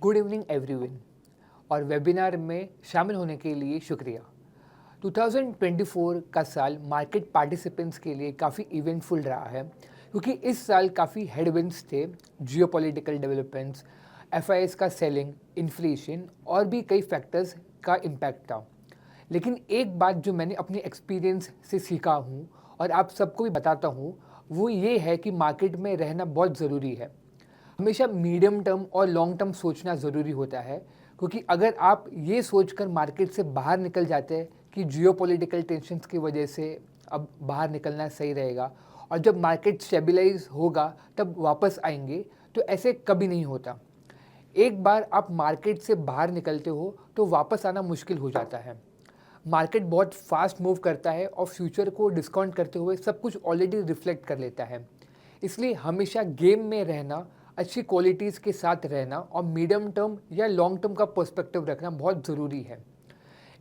Good evening everyone और webinar में शामिल होने के लिए शुक्रिया। 2024 का साल मार्केट पार्टिसिपेंट्स के लिए काफ़ी इवेंटफुल रहा है क्योंकि इस साल काफ़ी हेडविंड्स थे। जियोपॉलिटिकल डेवलपमेंट्स, एफआईएस का सेलिंग, इन्फ्लेशन और भी कई फैक्टर्स का इम्पैक्ट था। लेकिन एक बात जो मैंने अपने एक्सपीरियंस से सीखा हूँ और आप सबको भी बताता हूँ, वो ये है कि मार्केट में रहना बहुत ज़रूरी है। हमेशा मीडियम टर्म और लॉन्ग टर्म सोचना ज़रूरी होता है, क्योंकि अगर आप ये सोचकर मार्केट से बाहर निकल जाते हैं कि जियोपॉलिटिकल टेंशन्स की वजह से अब बाहर निकलना सही रहेगा और जब मार्केट स्टेबलाइज होगा तब वापस आएंगे, तो ऐसे कभी नहीं होता। एक बार आप मार्केट से बाहर निकलते हो तो वापस आना मुश्किल हो जाता है। मार्केट बहुत फास्ट मूव करता है और फ्यूचर को डिस्काउंट करते हुए सब कुछ ऑलरेडी रिफ्लेक्ट कर लेता है। इसलिए हमेशा गेम में रहना, अच्छी क्वालिटीज़ के साथ रहना और मीडियम टर्म या लॉन्ग टर्म का पर्सपेक्टिव रखना बहुत ज़रूरी है।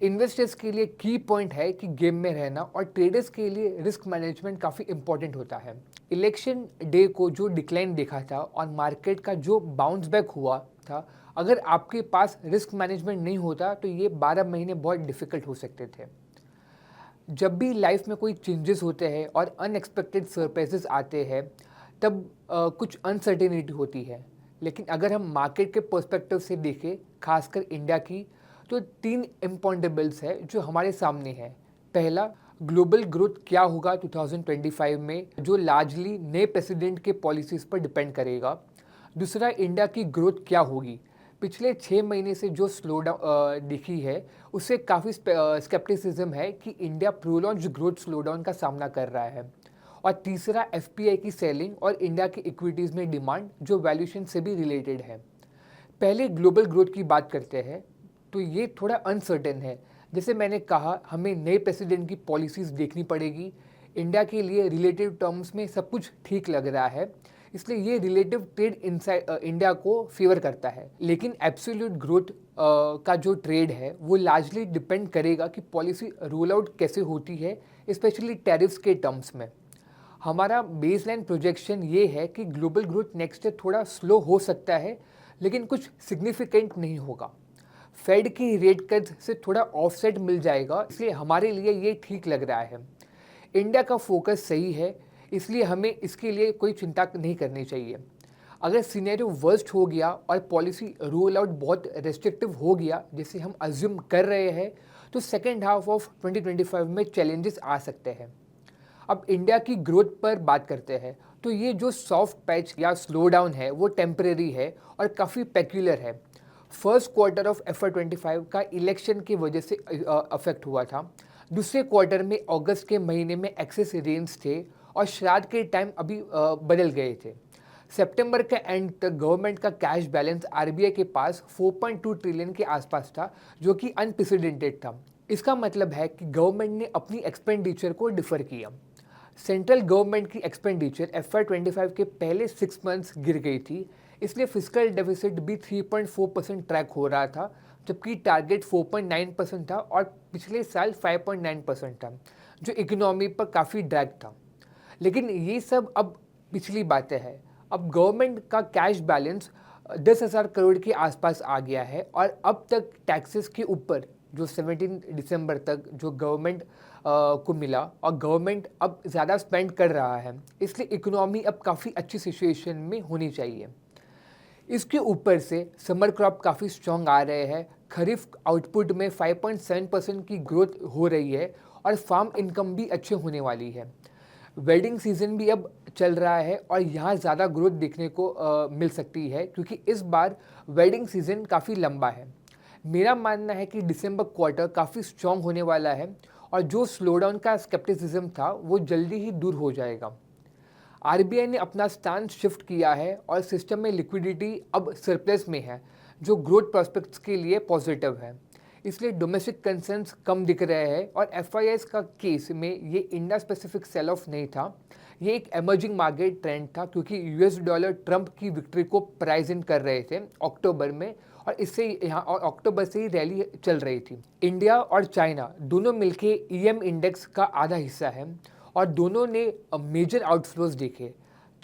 इन्वेस्टर्स के लिए की पॉइंट है कि गेम में रहना, और ट्रेडर्स के लिए रिस्क मैनेजमेंट काफ़ी इंपॉर्टेंट होता है। इलेक्शन डे को जो डिक्लाइन देखा था और मार्केट का जो बाउंस बैक हुआ था, अगर आपके पास रिस्क मैनेजमेंट नहीं होता तो ये 12 महीने बहुत डिफ़िकल्ट हो सकते थे। जब भी लाइफ में कोई चेंजेस होते हैं और अनएक्सपेक्टेड सरप्राइजेस आते हैं, तब कुछ अनसर्टेनिटी होती है। लेकिन अगर हम मार्केट के पर्सपेक्टिव से देखें, खासकर इंडिया की, तो तीन इम्पॉन्डेबल्स है जो हमारे सामने है। पहला, ग्लोबल ग्रोथ क्या होगा 2025 में, जो लार्जली नए प्रेसिडेंट के पॉलिसीज़ पर डिपेंड करेगा। दूसरा, इंडिया की ग्रोथ क्या होगी। पिछले 6 महीने से जो स्लो डाउन दिखी है, उससे काफ़ी स्केप्टिसिज्म है कि इंडिया प्रोलॉन्ज ग्रोथ स्लोडाउन का सामना कर रहा है। और तीसरा, एफपीआई की सेलिंग और इंडिया की इक्विटीज़ में डिमांड, जो वैल्यूएशन से भी रिलेटेड है। पहले ग्लोबल ग्रोथ की बात करते हैं, तो ये थोड़ा अनसर्टेन है। जैसे मैंने कहा, हमें नए प्रेसिडेंट की पॉलिसीज़ देखनी पड़ेगी। इंडिया के लिए रिलेटिव टर्म्स में सब कुछ ठीक लग रहा है, इसलिए ये रिलेटिव ट्रेड इनसाइड इंडिया को फेवर करता है। लेकिन एब्सोल्यूट ग्रोथ का जो ट्रेड है वो लार्जली डिपेंड करेगा कि पॉलिसी रोल आउट कैसे होती है, स्पेशली टैरिफ्स के टर्म्स में। हमारा बेसलाइन प्रोजेक्शन ये है कि ग्लोबल ग्रोथ नेक्स्ट ईयर थोड़ा स्लो हो सकता है, लेकिन कुछ सिग्निफिकेंट नहीं होगा। फेड की रेट कट से थोड़ा ऑफसेट मिल जाएगा, इसलिए हमारे लिए ये ठीक लग रहा है। इंडिया का फोकस सही है, इसलिए हमें इसके लिए कोई चिंता नहीं करनी चाहिए। अगर सिनेरियो वर्स्ट हो गया और पॉलिसी रोल आउट बहुत रेस्ट्रिक्टिव हो गया, जैसे हम अज्यूम कर रहे हैं, तो सेकेंड हाफ ऑफ 2025 में चैलेंजेस आ सकते हैं। अब इंडिया की ग्रोथ पर बात करते हैं, तो ये जो सॉफ्ट पैच या स्लो डाउन है वो टेम्परेरी है और काफ़ी पेक्यूलर है। फर्स्ट क्वार्टर ऑफ FY25 का इलेक्शन की वजह से अफेक्ट हुआ था। दूसरे क्वार्टर में अगस्त के महीने में एक्सेस रेंज थे और श्राद्ध के टाइम अभी बदल गए थे। सितंबर के एंड तक गवर्नमेंट का कैश बैलेंस आरबीआई के पास 4.2 ट्रिलियन के आसपास था, जो कि अनप्रेसिडेंटेड था। इसका मतलब है कि गवर्नमेंट ने अपनी एक्सपेंडिचर को डिफर किया। सेंट्रल गवर्नमेंट की एक्सपेंडिचर FY25 के पहले 6 मंथ्स गिर गई थी, इसलिए फिजिकल डेफिसिट भी 3.4% ट्रैक हो रहा था, जबकि टारगेट 4.9% था और पिछले साल 5.9% था, जो इकोनॉमी पर काफ़ी ड्रैग था। लेकिन ये सब अब पिछली बातें हैं। अब गवर्नमेंट का कैश बैलेंस 10,000 करोड़ के आसपास आ गया है और अब तक टैक्सेस के ऊपर जो 17 दिसंबर तक जो गवर्नमेंट को मिला, और गवर्नमेंट अब ज़्यादा स्पेंड कर रहा है, इसलिए इकोनॉमी अब काफ़ी अच्छी सिचुएशन में होनी चाहिए। इसके ऊपर से समर क्रॉप काफ़ी स्ट्रॉन्ग आ रहे हैं। खरीफ आउटपुट में 5.7% की ग्रोथ हो रही है और फार्म इनकम भी अच्छे होने वाली है। वेडिंग सीजन भी अब चल रहा है और यहाँ ज़्यादा ग्रोथ देखने को मिल सकती है, क्योंकि इस बार वेडिंग सीजन काफ़ी लंबा है। मेरा मानना है कि दिसंबर क्वार्टर काफ़ी स्ट्रॉन्ग होने वाला है और जो स्लोडाउन का स्केप्टिसिज्म था वो जल्दी ही दूर हो जाएगा। आरबीआई ने अपना स्टैंड शिफ्ट किया है और सिस्टम में लिक्विडिटी अब सरप्लस में है, जो ग्रोथ प्रोस्पेक्ट्स के लिए पॉजिटिव है। इसलिए डोमेस्टिक कंसर्न्स कम दिख रहे हैं और एफआईएस का केस में ये इंडिया स्पेसिफिक सेल ऑफ नहीं था, ये एक एमर्जिंग मार्केट ट्रेंड था, क्योंकि यूएस डॉलर ट्रंप की विक्ट्री को प्राइज इन कर रहे थे अक्टूबर में, और इससे यहाँ और अक्टूबर से ही रैली चल रही थी। इंडिया और चाइना दोनों मिलके ईएम इंडेक्स का आधा हिस्सा है और दोनों ने मेजर आउटफ्लोज देखे।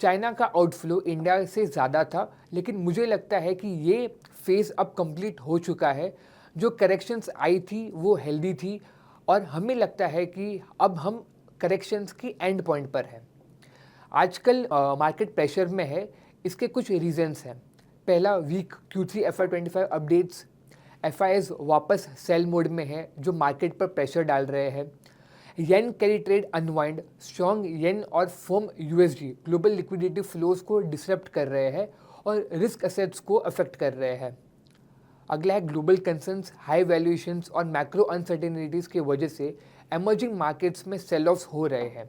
चाइना का आउटफ्लो इंडिया से ज़्यादा था, लेकिन मुझे लगता है कि ये फेज़ अब कंप्लीट हो चुका है। जो करेक्शंस आई थी वो हेल्दी थी और हमें लगता है कि अब हम करेक्शंस की एंड पॉइंट पर हैं। आजकल मार्केट प्रेशर में है, इसके कुछ रीजंस हैं। पहला, weak Q3 FY25 updates, FIs वापस सेल मोड में है जो मार्केट पर प्रेशर डाल रहे हैं। Yen carry trade unwind, strong yen और firm USD global liquidity flows को डिसरप्ट कर रहे हैं और रिस्क एसेट्स को अफेक्ट कर रहे हैं। अगला है ग्लोबल कंसर्न्स, हाई वैल्यूएशंस और मैक्रो अनसर्टेनिटीज़ की वजह से एमर्जिंग मार्केट्स में सेल ऑफ्स हो रहे हैं।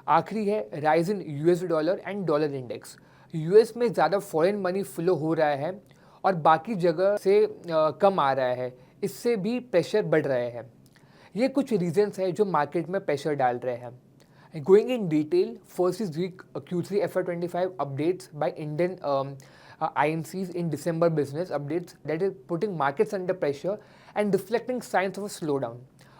आखिरी है rise in US dollar and dollar index. US में ज़्यादा फॉरेन मनी फ्लो हो रहा है और बाकी जगह से कम आ रहा है, इससे भी प्रेशर बढ़ रहे हैं। ये कुछ रीजंस है जो मार्केट में प्रेशर डाल रहे हैं। Going in detail, first is weak Q3 FY25 updates by Indian INCs in December business updates that is putting markets under pressure and reflecting signs of a slowdown.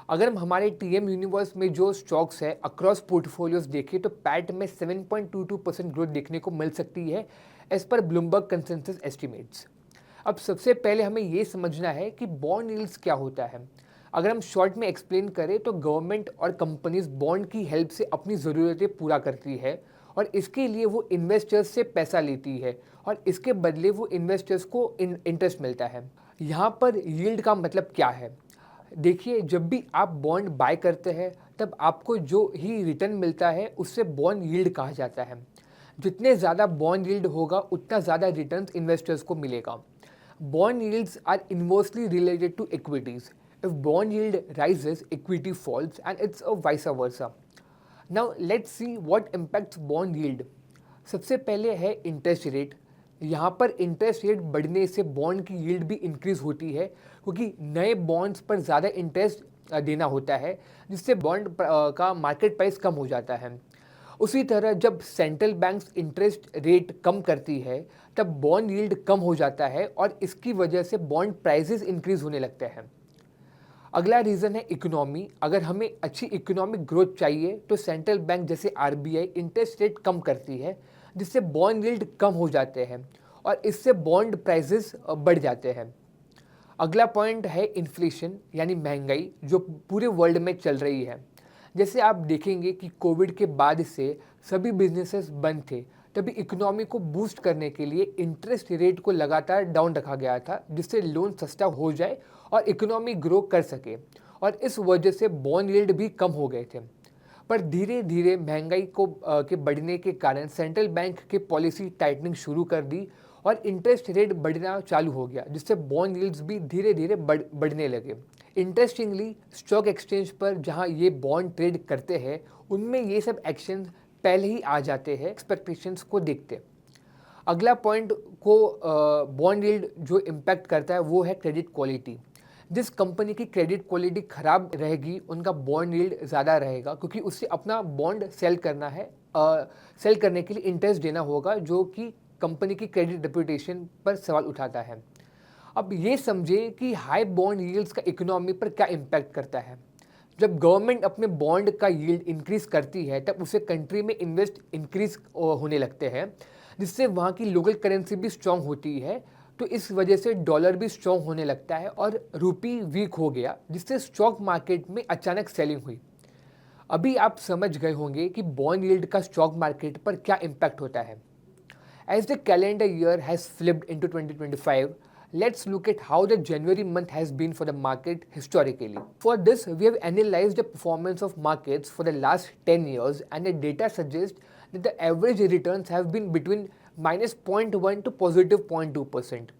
अगर हम हमारे TM universe में जो stocks है across portfolios देखें तो PAT में 7.22% growth देखने को मिल सकती है as per Bloomberg consensus estimates. अब सबसे पहले हमें ये समझना है कि बॉन्ड यील्ड्स क्या होता है। अगर हम शॉर्ट में एक्सप्लेन करें तो गवर्नमेंट और कंपनीज बॉन्ड की हेल्प से अपनी ज़रूरतें पूरा करती है और इसके लिए वो इन्वेस्टर्स से पैसा लेती है और इसके बदले वो इन्वेस्टर्स को इंटरेस्ट मिलता है। यहाँ पर यील्ड का मतलब क्या है? देखिए, जब भी आप बॉन्ड बाय करते हैं तब आपको जो ही रिटर्न मिलता है उससे बॉन्ड यील्ड कहा जाता है। जितने ज़्यादा बॉन्ड यील्ड होगा उतना ज़्यादा रिटर्न्स इन्वेस्टर्स को मिलेगा। Bond yields are inversely related to equities. If bond yield rises, equity falls, and it's a vice versa. Now let's see what impacts bond yield. सबसे पहले है इंटरेस्ट रेट। यहाँ पर इंटरेस्ट रेट बढ़ने से bond की यील्ड भी increase होती है क्योंकि नए बॉन्ड्स पर ज़्यादा इंटरेस्ट देना होता है जिससे बॉन्ड का मार्केट प्राइस कम हो जाता है। उसी तरह जब सेंट्रल बैंक्स इंटरेस्ट रेट कम करती है तब बॉन्ड यील्ड कम हो जाता है और इसकी वजह से बॉन्ड प्राइसेस इंक्रीज होने लगते हैं। अगला रीज़न है इकोनॉमी। अगर हमें अच्छी इकोनॉमिक ग्रोथ चाहिए तो सेंट्रल बैंक जैसे RBI इंटरेस्ट रेट कम करती है जिससे बॉन्ड यील्ड कम हो जाते हैं और इससे बॉन्ड प्राइसेस बढ़ जाते हैं। अगला पॉइंट है इन्फ्लेशन यानी महंगाई जो पूरे वर्ल्ड में चल रही है। जैसे आप देखेंगे कि कोविड के बाद से सभी बिजनेसेस बंद थे, तभी इकोनॉमी को बूस्ट करने के लिए इंटरेस्ट रेट को लगातार डाउन रखा गया था जिससे लोन सस्ता हो जाए और इकोनॉमी ग्रो कर सके और इस वजह से बॉन्ड यील्ड भी कम हो गए थे। पर धीरे धीरे महंगाई के बढ़ने के कारण सेंट्रल बैंक के पॉलिसी टाइटनिंग शुरू कर दी और इंटरेस्ट रेट बढ़ना चालू हो गया जिससे बॉन्ड यील्ड्स भी धीरे धीरे बढ़ने लगे। इंटरेस्टिंगली स्टॉक एक्सचेंज पर जहां ये बॉन्ड ट्रेड करते हैं उनमें ये सब एक्शन पहले ही आ जाते हैं एक्सपेक्टेशंस को देखते। अगला पॉइंट को बॉन्ड यील्ड जो इम्पैक्ट करता है वो है क्रेडिट क्वालिटी। जिस कंपनी की क्रेडिट क्वालिटी ख़राब रहेगी उनका बॉन्ड यील्ड ज़्यादा रहेगा क्योंकि उससे अपना बॉन्ड सेल करना है, सेल करने के लिए इंटरेस्ट देना होगा जो कि कंपनी की क्रेडिट रेपुटेशन पर सवाल उठाता है। अब ये समझे कि हाई बॉन्ड यील्ड्स का इकोनॉमी पर क्या इम्पैक्ट करता है। जब गवर्नमेंट अपने बॉन्ड का यील्ड इंक्रीज करती है तब उसे कंट्री में इन्वेस्ट इंक्रीज होने लगते हैं जिससे वहाँ की लोकल करेंसी भी स्ट्रॉन्ग होती है, तो इस वजह से डॉलर भी स्ट्रॉन्ग होने लगता है और रूपी वीक हो गया जिससे स्टॉक मार्केट में अचानक सेलिंग हुई। अभी आप समझ गए होंगे कि बॉन्ड यील्ड का स्टॉक मार्केट पर क्या इम्पैक्ट होता है। As the calendar year has flipped into 2025, let's look at how the January month has been for the market historically. For this, we have analyzed the performance of markets for the last 10 years and the data suggests that the average returns have been between minus 0.1 to positive 0.2%.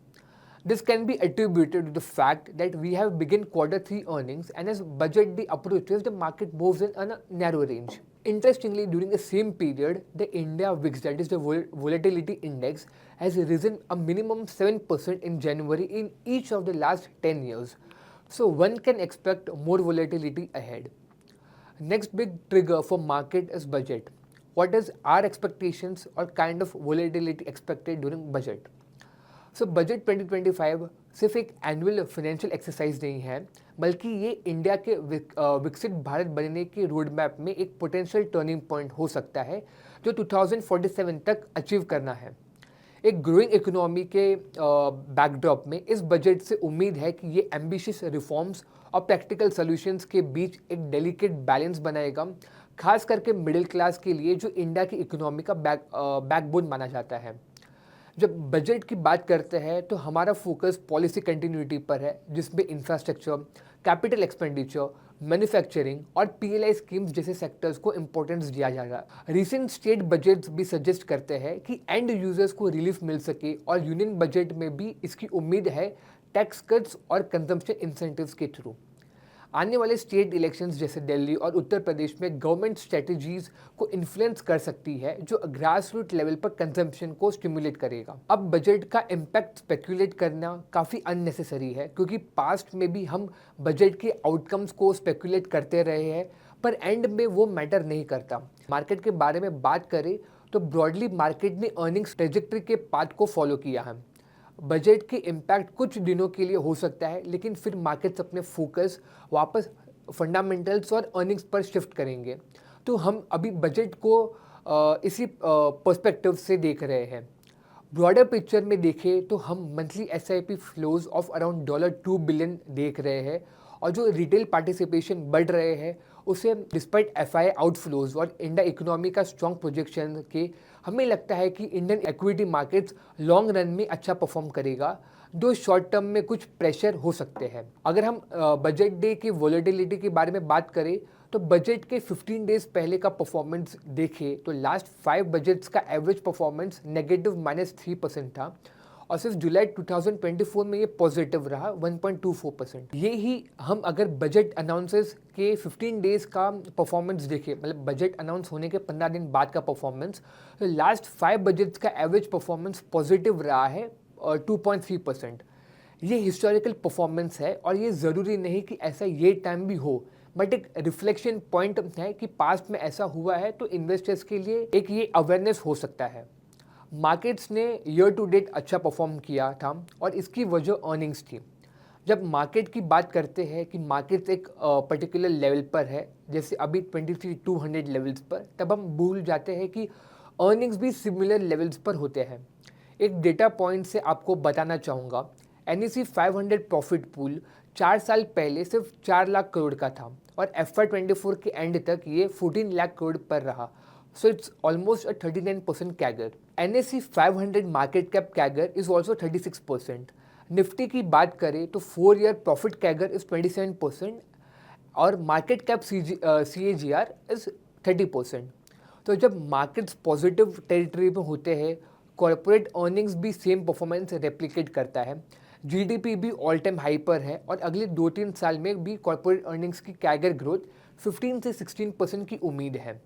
This can be attributed to the fact that we have begun Q3 earnings and as budget day approaches, the market moves in a narrow range. Interestingly, during the same period, the India VIX, that is the volatility index, has risen a minimum 7% in January in each of the last 10 years. So one can expect more volatility ahead. Next big trigger for market is budget. What is our expectations or kind of volatility expected during budget? So budget 2025 सिर्फ एक annual financial exercise नहीं है बल्कि ये India के विकसित भारत बनने के रोड मैप में एक पोटेंशियल टर्निंग पॉइंट हो सकता है जो 2047 तक अचीव करना है। एक ग्रोइंग इकोनॉमी के बैकड्रॉप में इस बजट से उम्मीद है कि ये एम्बिशियस रिफॉर्म्स और प्रैक्टिकल सॉल्यूशंस के बीच एक डेलिकेट बैलेंस बनाएगा, खास करके मिडिल क्लास के लिए जो इंडिया की इकोनॉमी का बैकबोन माना जाता है। जब बजट की बात करते हैं तो हमारा फोकस पॉलिसी कंटिन्यूटी पर है, जिसमें इंफ्रास्ट्रक्चर, कैपिटल एक्सपेंडिचर, मैन्युफैक्चरिंग और पीएलआई स्कीम्स जैसे सेक्टर्स को इंपॉर्टेंस दिया जाएगा। रिसेंट स्टेट बजट्स भी सजेस्ट करते हैं कि एंड यूजर्स को रिलीफ मिल सके, और यूनियन बजट में भी इसकी उम्मीद है टैक्स कट्स और कंजम्पशन इंसेंटिव्स के थ्रू। आने वाले स्टेट इलेक्शंस जैसे दिल्ली और उत्तर प्रदेश में गवर्नमेंट स्ट्रेटजीज को इन्फ्लुएंस कर सकती है, जो ग्रास रूट लेवल पर कंजम्पशन को स्टिमुलेट करेगा। अब बजट का इम्पैक्ट स्पेकुलेट करना काफ़ी अननेसेसरी है, क्योंकि पास्ट में भी हम बजट के आउटकम्स को स्पेकुलेट करते रहे हैं, पर एंड में वो मैटर नहीं करता। मार्केट के बारे में बात करें तो ब्रॉडली मार्केट ने अर्निंग्स ट्रेजेक्ट्री के पाथ को फॉलो किया है। बजट के इम्पैक्ट कुछ दिनों के लिए हो सकता है, लेकिन फिर मार्केट्स अपने फोकस वापस फंडामेंटल्स और अर्निंग्स पर शिफ्ट करेंगे। तो हम अभी बजट को इसी पर्सपेक्टिव से देख रहे हैं। ब्रॉडर पिक्चर में देखें तो हम monthly SIP flows of around $2 billion देख रहे हैं, और जो रिटेल पार्टिसिपेशन बढ़ रहे हैं उसे डिस्पाइट एफआई आउटफ्लोज और इंडिया इकोनॉमी का स्ट्रॉन्ग प्रोजेक्शन के हमें लगता है कि Indian equity markets long run में अच्छा परफॉर्म करेगा, दो शॉर्ट टर्म में कुछ प्रेशर हो सकते हैं। अगर हम बजट डे की वॉलेटिलिटी के बारे में बात करें तो बजट के 15 डेज पहले का परफॉर्मेंस देखें तो लास्ट 5 बजट्स का एवरेज परफॉर्मेंस नेगेटिव -3% था, और सिर्फ जुलाई 2024 में ये पॉजिटिव रहा 1.24%। ये ही हम अगर बजट अनाउंसेस के 15 डेज का परफॉर्मेंस देखें, मतलब बजट अनाउंस होने के 15 दिन बाद का परफॉर्मेंस, तो लास्ट 5 बजट्स का एवरेज परफॉर्मेंस पॉजिटिव रहा है 2.3%। ये हिस्टोरिकल परफॉर्मेंस है, और ये ज़रूरी नहीं कि ऐसा ये टाइम भी हो, बट एक रिफ्लेक्शन पॉइंट है कि पास्ट में ऐसा हुआ है, तो इन्वेस्टर्स के लिए एक ये अवेयरनेस हो सकता है। मार्केट्स ने ईयर टू डेट अच्छा परफॉर्म किया था, और इसकी वजह अर्निंग्स थी। जब मार्केट की बात करते हैं कि मार्केट एक पर्टिकुलर लेवल पर है, जैसे अभी 23,200 लेवल्स पर, तब हम भूल जाते हैं कि अर्निंग्स भी सिमिलर लेवल्स पर होते हैं। एक डेटा पॉइंट से आपको बताना चाहूँगा, NSE 500 प्रॉफिट पूल 4 साल पहले सिर्फ 4 लाख करोड़ का था, और FY24 के एंड तक ये 14 लाख करोड़ पर रहा। So it's almost a 39% CAGR. NSE 500 market cap CAGR is also 36%. Nifty की बात करें तो 4 year profit CAGR is 27%, और market cap CAGR is 30%. तो जब मार्केट्स पॉजिटिव टेरिटरी में होते हैं, कॉर्पोरेट अर्निंग्स भी सेम परफॉर्मेंस रेप्लिकेट करता है, जीडीपी भी ऑल टाइम हाई पर है, और अगले 2-3 साल में भी कॉर्पोरेट अर्निंग्स की कैगर ग्रोथ 15 से 16% की उम्मीद है।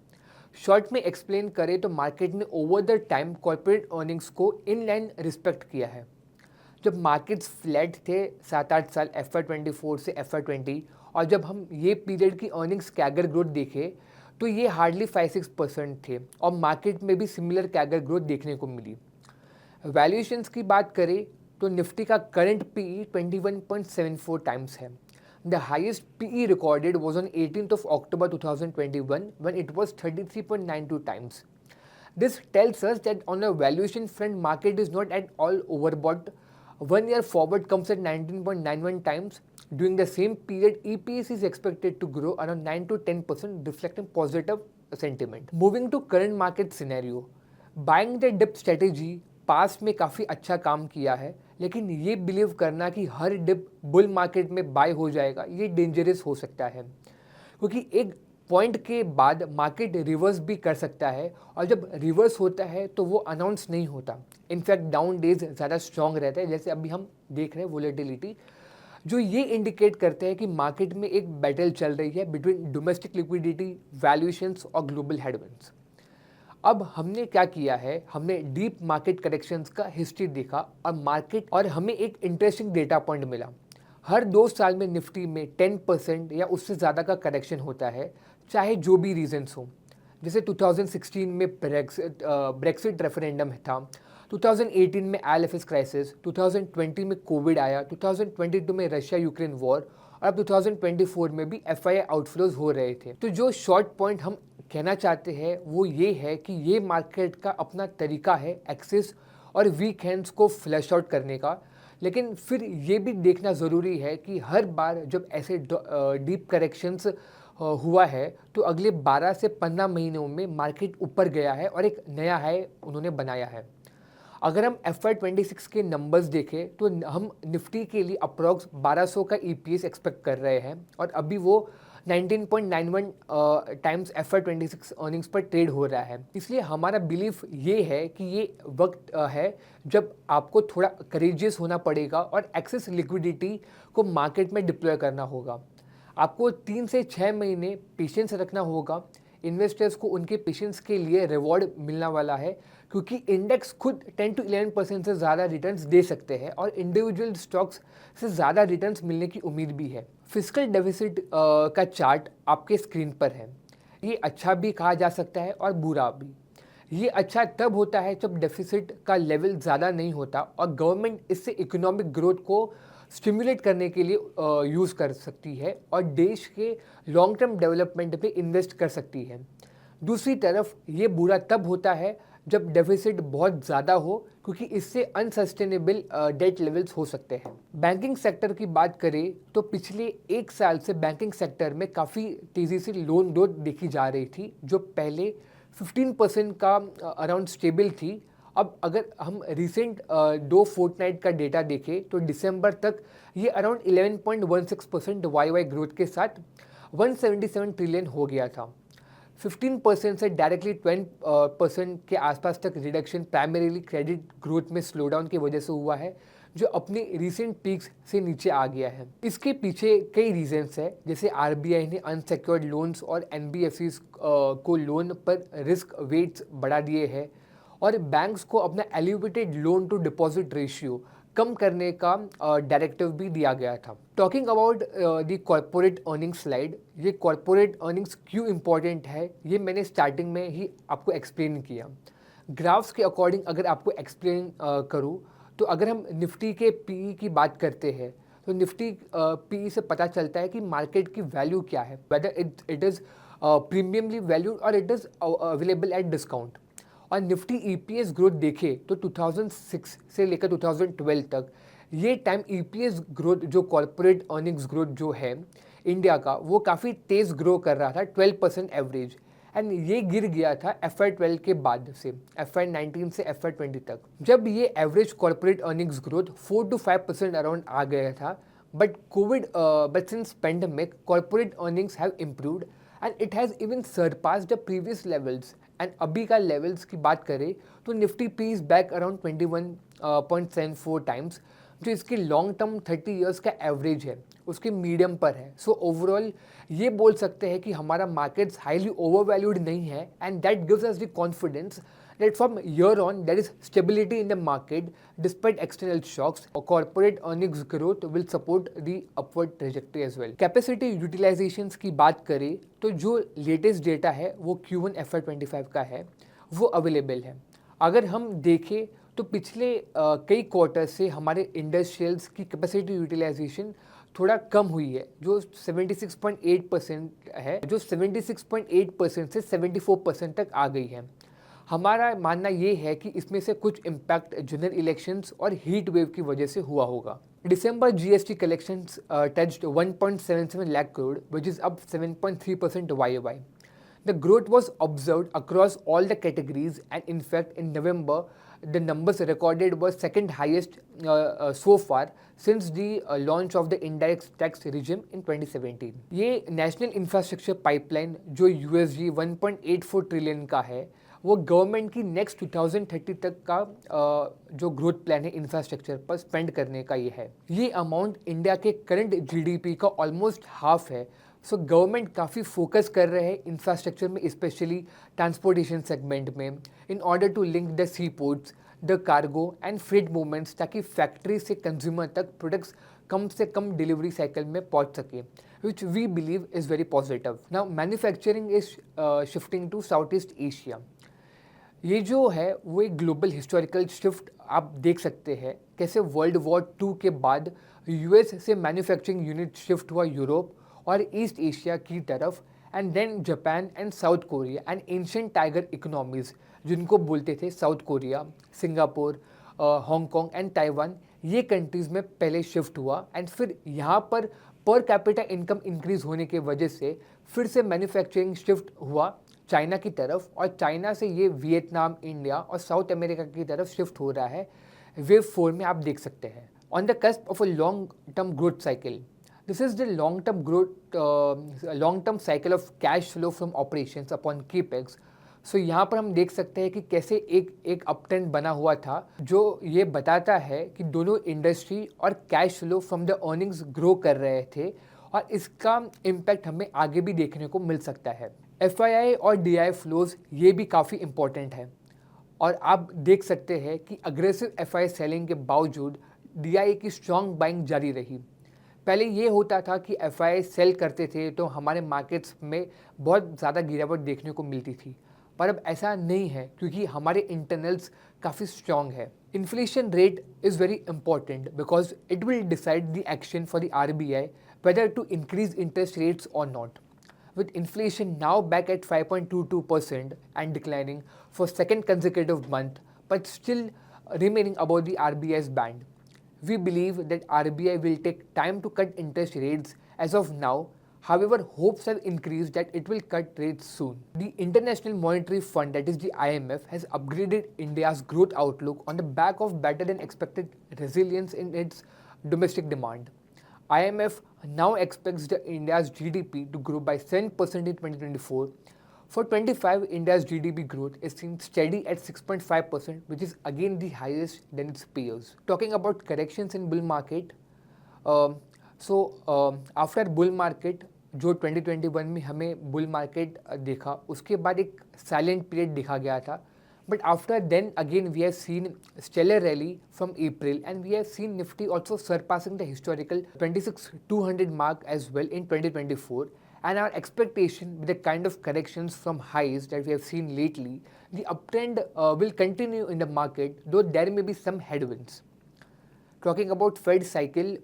शॉर्ट में एक्सप्लेन करें तो मार्केट ने over the time corporate earnings को इन लाइन रिस्पेक्ट किया है। जब मार्केट्स फ्लैट थे 7-8 साल FY24 से FY20, और जब हम ये पीरियड की अर्निंग्स कैगर ग्रोथ देखें तो ये हार्डली 5-6% थे, और मार्केट में भी सिमिलर कैगर ग्रोथ देखने को मिली। वैल्यूएशंस की बात करें तो निफ्टी का करंट PE 21.74 टाइम्स है। The highest PE recorded was on 18th of October 2021 when it was 33.92 times. This tells us that on a valuation front, market is not at all overbought. 1 year forward comes at 19.91 times. During the same period, EPS is expected to grow around 9 to 10%, reflecting positive sentiment. Moving to current market scenario, buying the dip strategy past में काफ़ी अच्छा काम किया है, लेकिन ये believe करना कि हर डिप बुल मार्केट में बाय हो जाएगा, ये डेंजरस हो सकता है, क्योंकि एक पॉइंट के बाद मार्केट रिवर्स भी कर सकता है, और जब रिवर्स होता है तो वो अनाउंस नहीं होता। इनफैक्ट डाउन डेज ज़्यादा स्ट्रॉन्ग रहता है, जैसे अभी हम देख रहे हैं वोलेटिलिटी, जो ये इंडिकेट करते हैं कि मार्केट में एक बैटल चल रही है बिटवीन डोमेस्टिक लिक्विडिटी, वैल्यूएशंस और ग्लोबल हेडविंड्स। अब हमने क्या किया है, हमने डीप मार्केट करेक्शंस का हिस्ट्री देखा, और हमें एक इंटरेस्टिंग डेटा पॉइंट मिला। हर 2 साल में निफ्टी में 10% या उससे ज़्यादा का करेक्शन होता है, चाहे जो भी रीजंस हो। जैसे 2016 में ब्रेक्सिट रेफरेंडम था, 2018 में IL/FS क्राइसिस, 2020 में कोविड आया, 2022 में रशिया यूक्रेन वॉर, और अब 2024 में भी FII आउटफ्लोज हो रहे थे। तो जो शॉर्ट पॉइंट हम कहना चाहते हैं वो ये है कि ये मार्केट का अपना तरीका है एक्सेस और वीक हैंड्स को फ्लैश आउट करने का, लेकिन फिर ये भी देखना ज़रूरी है कि हर बार जब ऐसे डीप करेक्शंस हुआ है तो अगले 12 से 15 महीनों में मार्केट ऊपर गया है और एक नया हाई उन्होंने बनाया है। अगर हम FY26 के नंबर्स देखें तो हम निफ्टी के लिए अप्रॉक्स 1200 का EPS एक्सपेक्ट कर रहे हैं और अभी वो 19.91 टाइम्स FY26 अर्निंग्स पर ट्रेड हो रहा है। इसलिए हमारा बिलीफ ये है कि ये वक्त है जब आपको थोड़ा करेजियस होना पड़ेगा और एक्सेस लिक्विडिटी को मार्केट में डिप्लॉय करना होगा। आपको 3 से 6 महीने पेशेंस रखना होगा। इन्वेस्टर्स को उनके पेशेंस के लिए रिवॉर्ड मिलने वाला है, क्योंकि इंडेक्स खुद 10 to 11% से ज़्यादा रिटर्न्स दे सकते हैं और इंडिविजुअल स्टॉक्स से ज़्यादा रिटर्न्स मिलने की उम्मीद भी है। फिस्कल डेफिसिट का चार्ट आपके स्क्रीन पर है। ये अच्छा भी कहा जा सकता है और बुरा भी। ये अच्छा तब होता है जब डेफिसिट का लेवल ज़्यादा नहीं होता और गवर्नमेंट इससे इकोनॉमिक ग्रोथ को स्टिमुलेट करने के लिए यूज़ कर सकती है और देश के लॉन्ग टर्म डेवलपमेंट पे इन्वेस्ट कर सकती है। दूसरी तरफ ये बुरा तब होता है जब डेफिसिट बहुत ज़्यादा हो, क्योंकि इससे अनसस्टेनेबल डेट लेवल्स हो सकते हैं। बैंकिंग सेक्टर की बात करें तो पिछले 1 साल से बैंकिंग सेक्टर में काफ़ी तेज़ी से लोन ग्रोथ देखी जा रही थी, जो पहले 15% का अराउंड स्टेबल थी। अब अगर हम रिसेंट 2 फोर्टनाइट का डेटा देखें तो दिसंबर तक ये अराउंड 11.16% YY ग्रोथ के साथ 177 ट्रिलियन हो गया था। 15% से डायरेक्टली 20% के आसपास तक रिडक्शन प्राइमरीली क्रेडिट ग्रोथ में स्लोडाउन की वजह से हुआ है, जो अपने रीसेंट पीक्स से नीचे आ गया है। इसके पीछे कई रीजंस है, जैसे RBI ने अनसेक्योर्ड लोन्स और NBFCs को लोन पर रिस्क वेट्स बढ़ा दिए हैं और बैंक्स को अपना elevated loan to deposit ratio कम करने का डायरेक्टिव भी दिया गया था। Talking about the corporate earnings slide, ये कॉर्पोरेट अर्निंग्स क्यों इम्पॉर्टेंट है ये मैंने स्टार्टिंग में ही आपको एक्सप्लेन किया। ग्राफ्स के अकॉर्डिंग अगर आपको एक्सप्लेन करूँ तो अगर हम निफ्टी के PE की बात करते हैं तो निफ्टी PE से पता चलता है कि मार्केट की वैल्यू क्या है, वेदर इट इज़ प्रीमियमली वैल्यूड और it is available at discount. और निफ्टी EPS ग्रोथ देखे तो 2006 से लेकर 2012 तक ये टाइम EPS ग्रोथ जो कॉर्पोरेट अर्निंग्स ग्रोथ जो है इंडिया का, वो काफ़ी तेज़ ग्रो कर रहा था 12% एवरेज, एंड ये गिर गया था FY12 के बाद से FY19 से FY20 तक, जब ये average corporate earnings growth 4 to 5% around आ गया था। But since pandemic corporate earnings have improved and it has even surpassed the previous levels. And अभी का लेवल्स की बात करें तो Nifty P is back around 21.74 times, जो इसकी लॉन्ग टर्म 30 इयर्स का एवरेज है, उसके मीडियम पर है। सो ओवरऑल ये बोल सकते हैं कि हमारा मार्केट्स हाईली ओवरवैल्यूड नहीं है, and that gives us the confidence that from year on there is stability in the market despite external shocks. Corporate earnings growth will support the upward trajectory as well. Capacity utilizations की बात करें तो जो latest data है वो Q1 FY25 का है, वो अवेलेबल है। अगर हम देखें तो पिछले कई क्वार्टर से हमारे इंडस्ट्रियल्स की कैपेसिटी यूटिलाइजेशन थोड़ा कम हुई है, जो 76.8% है, जो 76.8% से 74% तक आ गई है। हमारा मानना ये है कि इसमें से कुछ इम्पैक्ट जनरल इलेक्शंस और हीट वेव की वजह से हुआ होगा। दिसंबर GST collections touched 1.77 lakh crore, which is up 7.3% YOY. The growth was observed across all the categories, and in fact in November the numbers recorded were second highest so far since the launch of the indirect tax regime in 2017. ये national infrastructure pipeline जो USD 1.84 trillion का है, वो government की next 2030 तक का जो growth plan है इंफ्रास्ट्रक्चर पर स्पेंड करने का ये है। ये अमाउंट इंडिया के करंट GDP का ऑलमोस्ट हाफ है। सो गवर्नमेंट काफ़ी फोकस कर रहे हैं इंफ्रास्ट्रक्चर में, स्पेशली ट्रांसपोर्टेशन सेगमेंट में, in order to link the sea ports, the cargo and freight movements, ताकि फैक्ट्री से कंज्यूमर तक प्रोडक्ट्स कम से कम डिलीवरी साइकिल में पहुंच सके, which we believe is very positive. Now manufacturing is shifting to Southeast Asia. ये जो है वो एक ग्लोबल हिस्टोरिकल शिफ्ट आप देख सकते हैं, कैसे वर्ल्ड वॉर 2 के बाद यूएस से मैन्युफैक्चरिंग यूनिट शिफ्ट हुआ यूरोप और ईस्ट एशिया की तरफ, and then Japan and South Korea and ancient tiger economies जिनको बोलते थे South Korea, Singapore, Hong Kong and Taiwan, ये कंट्रीज़ में पहले शिफ्ट हुआ। एंड फिर यहाँ पर कैपिटा इनकम इंक्रीज होने के वजह से फिर से मैन्युफैक्चरिंग शिफ्ट हुआ चाइना की तरफ, और चाइना से ये वियतनाम, इंडिया और साउथ अमेरिका की तरफ शिफ्ट हो रहा है। वेव 4 में आप देख सकते हैं on the cusp of a long term growth cycle. This is the long term cycle of cash flow from operations upon capex. So यहाँ पर हम देख सकते हैं कि कैसे एक अपट्रेंड बना हुआ था जो ये बताता है कि दोनों इंडस्ट्री और cash flow from the earnings grow कर रहे थे, और इसका इम्पैक्ट हमें आगे भी देखने को मिल सकता है। FII और DI फ्लोज ये भी काफ़ी इम्पोर्टेंट है, और आप देख सकते हैं कि अग्रेसिव FII सेलिंग के बावजूद DI की स्ट्रॉन्ग बाइंग जारी रही। पहले ये होता था कि FII सेल करते थे तो हमारे मार्केट्स में बहुत ज़्यादा गिरावट देखने को मिलती थी, पर अब ऐसा नहीं है क्योंकि हमारे इंटरनल्स काफ़ी स्ट्रॉन्ग है। Inflation rate is very important because it will decide the action for the RBI whether to increase interest rates or not. With inflation now back at 5.22% and declining for second consecutive month, but still remaining above the RBI's band, we believe that RBI will take time to cut interest rates as of now. However, hopes have increased that it will cut rates soon. The International Monetary Fund, that is the IMF, has upgraded India's growth outlook on the back of better than expected resilience in its domestic demand. IMF now expects the India's GDP to grow by 7% in 2024. For 25, India's GDP growth is seen steady at 6.5%, which is again the highest than its peers. Talking about corrections in bull market, after bull market जो 2021 में हमें bull market देखा, उसके बाद एक silent period दिखा गया था, but after then again we have seen stellar rally from April, and we have seen Nifty also surpassing the historical 26,200 mark as well in 2024, and our expectation with the kind of corrections from highs that we have seen lately, the uptrend will continue in the market, though there may be some headwinds. Talking about Fed cycle,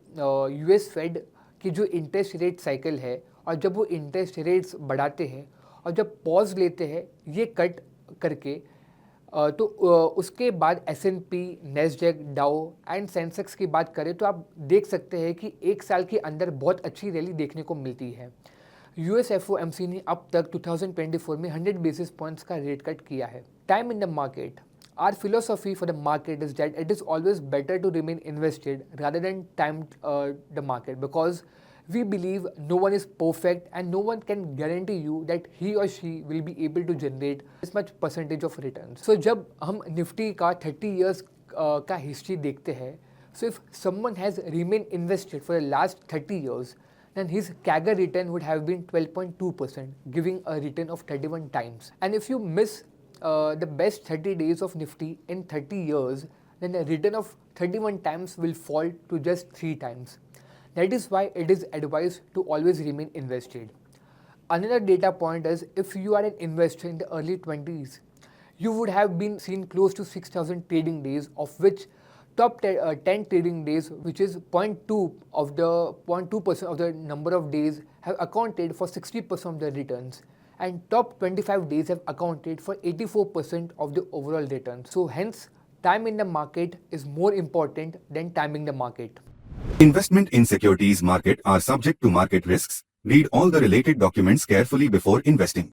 US Fed की जो interest rate cycle है, और जब वो interest rates बढ़ाते हैं और जब पॉज लेते हैं ये कट करके, तो उसके बाद S&P, NASDAQ, डाउ एंड सेंसेक्स की बात करें तो आप देख सकते हैं कि एक साल के अंदर बहुत अच्छी रैली देखने को मिलती है। US FOMC ने अब तक 2024 में 100 बेसिस पॉइंट्स का रेट कट किया है। Time in the market, our philosophy for the market is that it is always better to remain invested rather than time the market, because we believe no one is perfect and no one can guarantee you that he or she will be able to generate this much percentage of returns. So जब हम Nifty का 30 years का history देखते हैं, so if someone has remained invested for the last 30 years, then his CAGR return would have been 12.2%, giving a return of 31 times. And if you miss the best 30 days of Nifty in 30 years, then the return of 31 times will fall to just 3 times. That is why it is advised to always remain invested. Another data point is, if you are an investor in the early 20s, you would have been seen close to 6,000 trading days, of which top 10 trading days, which is 0.2% of the number of days, have accounted for 60% of the returns, and top 25 days have accounted for 84% of the overall returns. So hence, time in the market is more important than timing the market. Investment in securities market are subject to market risks. Read all the related documents carefully before investing.